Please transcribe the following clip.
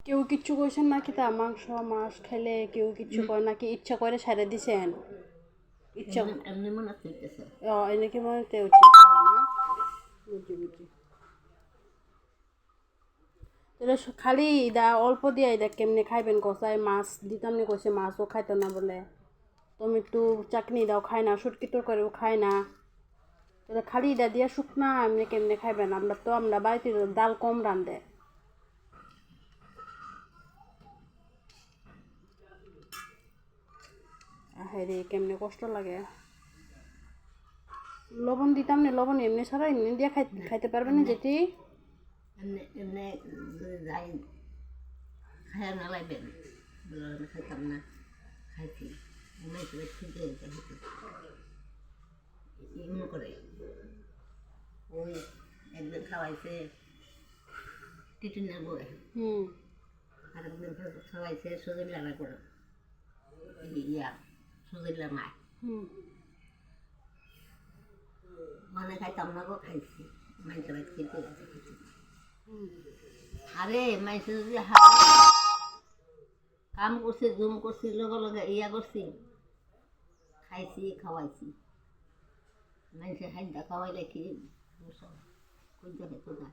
কেউ কিচ্ছু কইছেন নাকি? তা মাংস মাছ খেলে কেউ কিচ্ছু কয় নাকি? ইচ্ছা করে সারে দিছেন? ইচ্ছা এমনি মনে হইতেছে। এনেকে মনে তো উচিত না। বুঝি বুঝি। তাহলে খালি অল্প দিয়ে কেমনে খাইবেন? কষায় মাছ দিতাম নি, কইছে মাছও খাইতো না বলে। টমেটো চাটনি দাও খায় না, শুটকি তরকারিও খায় না। তাহলে খালি দিয়া শুকনা এমনি কেমনে খাইবেন? আমরা বাড়িতে ডাল কম রান্ধে। হ্যাঁ রে, কেমনে কষ্ট লাগে। লবণ দিতাম না, লবণ এমনি ছাড়া এমনি দিয়ে খাইতে পারবেন না যেটি। এমনি এমনি যাই খায় না লাগবেন, খাইতাম না, খাইছি এমনি ঠিক হয়ে খাইছি এমন করে। ওই একদিন খাওয়াইছে টিটিনের বই, আর একদিন খাওয়াইছে সজল রান্না করে, সজল মায় মানে খাইতাম না গো, খাইছি মাইসে ভাই খেতে গেছে খেতে। আরে মাইসে যদি কাম করছি, জুম করছি, লগে লগে করছি, খাইছি খাওয়াইছি। মাইসে হাইদা খাওয়াইলে কি কইতে খেতে না।